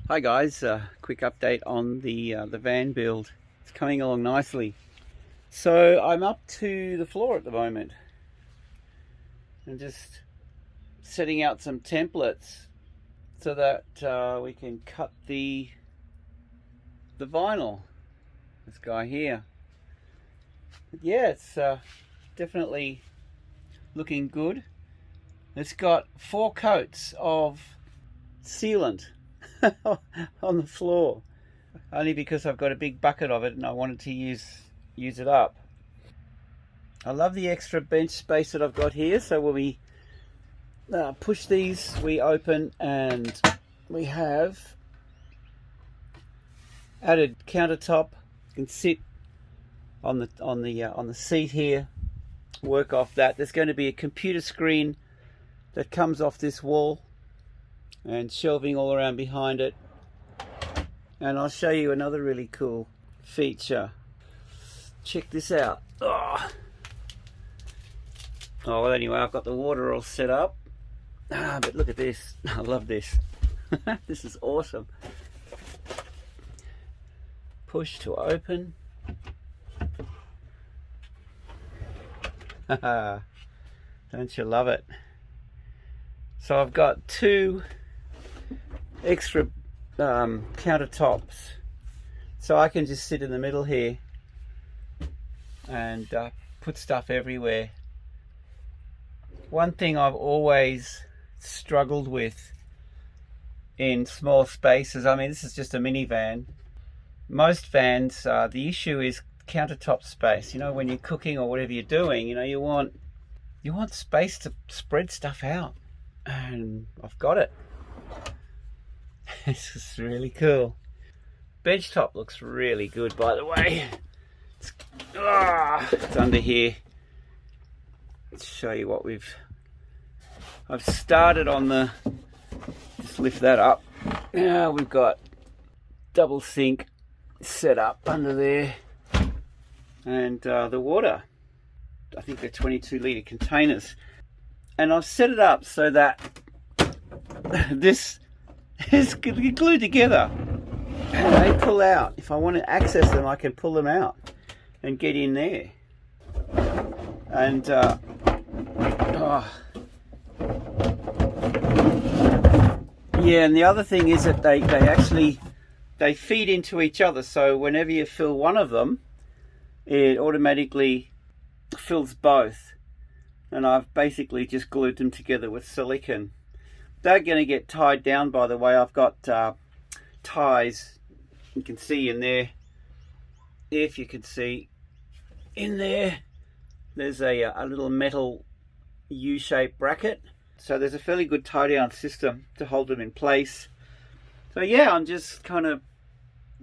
Hi guys, quick update on the van build. It's coming along nicely. So I'm up to the floor at the moment and just setting out some templates so that we can cut the vinyl. This guy here. But yeah, it's definitely looking good. It's got 4 coats of sealant on the floor, only because I've got a big bucket of it and I wanted to use it up. I love the extra bench space that I've got here, so when we push these, we open and we have added countertop. You can sit on the seat here, work off that. There's going to be a computer screen that comes off this wall and shelving all around behind it. And I'll show you another really cool feature. Check this out. Oh, well, anyway, I've got the water all set up. But look at this. I love this. This is awesome. Push to open. Don't you love it? So I've got 2 extra countertops, so I can just sit in the middle here and put stuff everywhere. One thing I've always struggled with in small spaces, I mean, this is just a minivan. Most vans, the issue is countertop space. You know, when you're cooking or whatever you're doing, you know, you want space to spread stuff out, and I've got it. This is really cool. Bench top looks really good, by the way. It's under here. Let's show you what I've started on the, just lift that up. Now we've got double sink set up under there, and the water, I think they're 22-litre containers, and I've set it up so that this is glued together and they pull out. If I want to access them, I can pull them out and get in there. And yeah, and the other thing is that they feed into each other, so whenever you fill one of them, it automatically fills both. And I've basically just glued them together with silicone. They're going to get tied down, by the way. I've got ties, you can see in there, if you can see in there, there's a little metal U-shaped bracket, so there's a fairly good tie down system to hold them in place. So yeah, I'm just kind of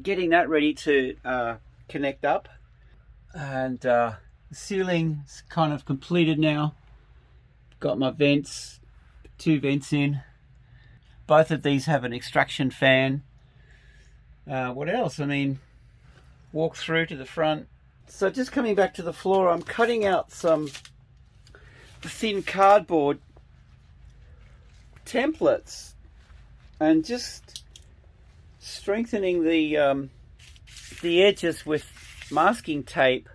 getting that ready to connect up, and the ceiling's kind of completed now. Got my vents, 2 vents in. Both of these have an extraction fan. What else? I mean, walk through to the front. So just coming back to the floor, I'm cutting out some thin cardboard templates and just strengthening the edges with masking tape.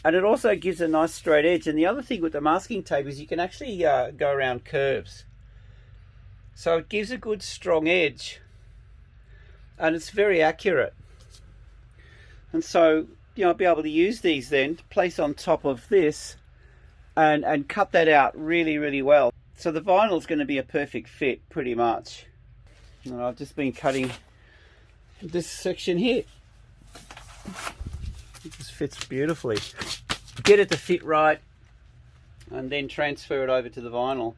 And it also gives a nice straight edge. And the other thing with the masking tape is you can actually go around curves. So it gives a good strong edge. And it's very accurate. And so, you know, I'll be able to use these then to place on top of this and cut that out really, really well. So the vinyl is going to be a perfect fit, pretty much. And I've just been cutting this section here. It just fits beautifully. Get it to fit right and then transfer it over to the vinyl.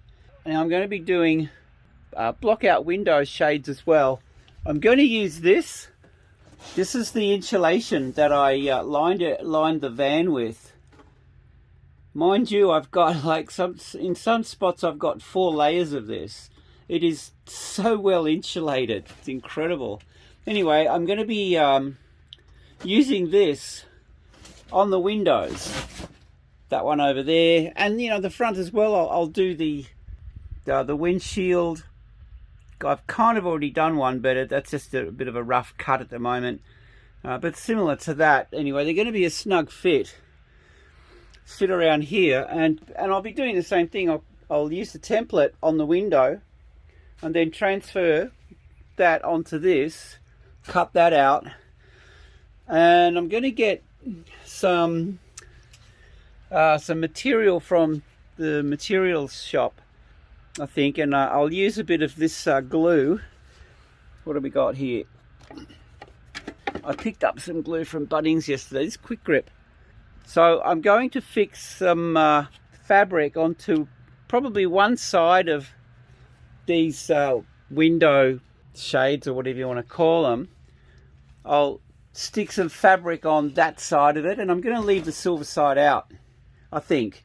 And I'm going to be doing block out window shades as well. I'm going to use this. This is the insulation that I lined the van with. Mind you, I've got in some spots I've got 4 layers of this. It is so well insulated. It's incredible. Anyway, I'm going to be using this on the windows. That one over there, and you know, the front as well. I'll do the windshield I've kind of already done one, but that's just a bit of a rough cut at the moment. But similar to that, anyway, they're going to be a snug fit around here, and I'll be doing the same thing. I'll use the template on the window and then transfer that onto this, cut that out, and I'm going to get some material from the materials shop, I think, and I'll use a bit of this glue. What have we got here? I picked up some glue from Bunnings yesterday, this Quick Grip. So I'm going to fix some fabric onto probably one side of these window shades, or whatever you want to call them. I'll stick some fabric on that side of it, and I'm going to leave the silver side out, I think.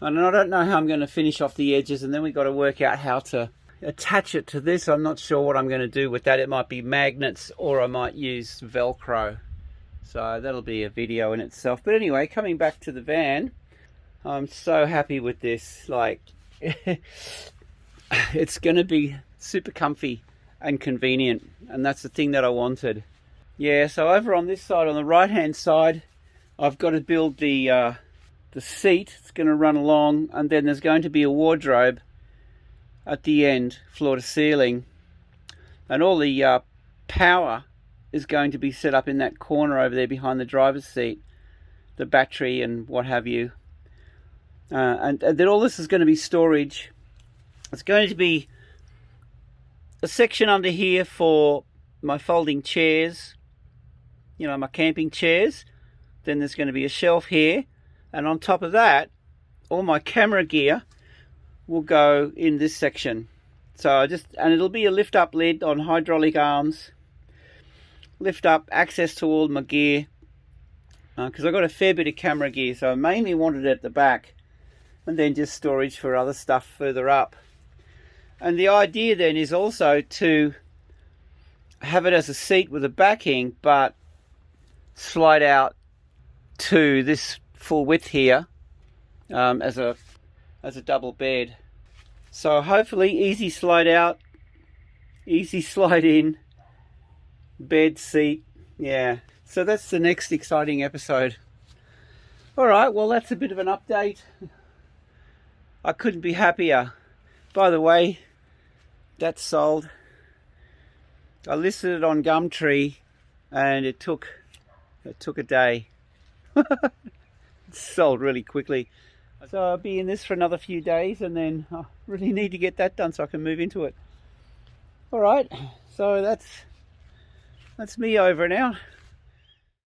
And I don't know how I'm going to finish off the edges, and then we've got to work out how to attach it to this. I'm not sure what I'm going to do with that. It might be magnets, or I might use Velcro. So that'll be a video in itself. But anyway, coming back to the van, I'm so happy with this. Like, it's going to be super comfy and convenient, and that's the thing that I wanted. Yeah, so over on this side, on the right hand side, I've got to build the seat. It's going to run along, and then there's going to be a wardrobe at the end, floor to ceiling, and all the power is going to be set up in that corner over there behind the driver's seat, the battery and what have you, and then all this is going to be storage. It's going to be a section under here for my folding chairs, you know, my camping chairs. Then there's going to be a shelf here, and on top of that, all my camera gear will go in this section. So and it'll be a lift up lid on hydraulic arms, lift up access to all my gear, because I've got a fair bit of camera gear, so I mainly wanted it at the back, and then just storage for other stuff further up. And the idea then is also to have it as a seat with a backing, but slide out to this full width here, as a double bed. So hopefully easy slide out, easy slide in, bed, seat. Yeah, so that's the next exciting episode. Alright, well, that's a bit of an update. I couldn't be happier. By the way, that's sold. I listed it on Gumtree, and it took a day. It sold really quickly. So I'll be in this for another few days, and then I really need to get that done so I can move into it. Alright, so that's me over now.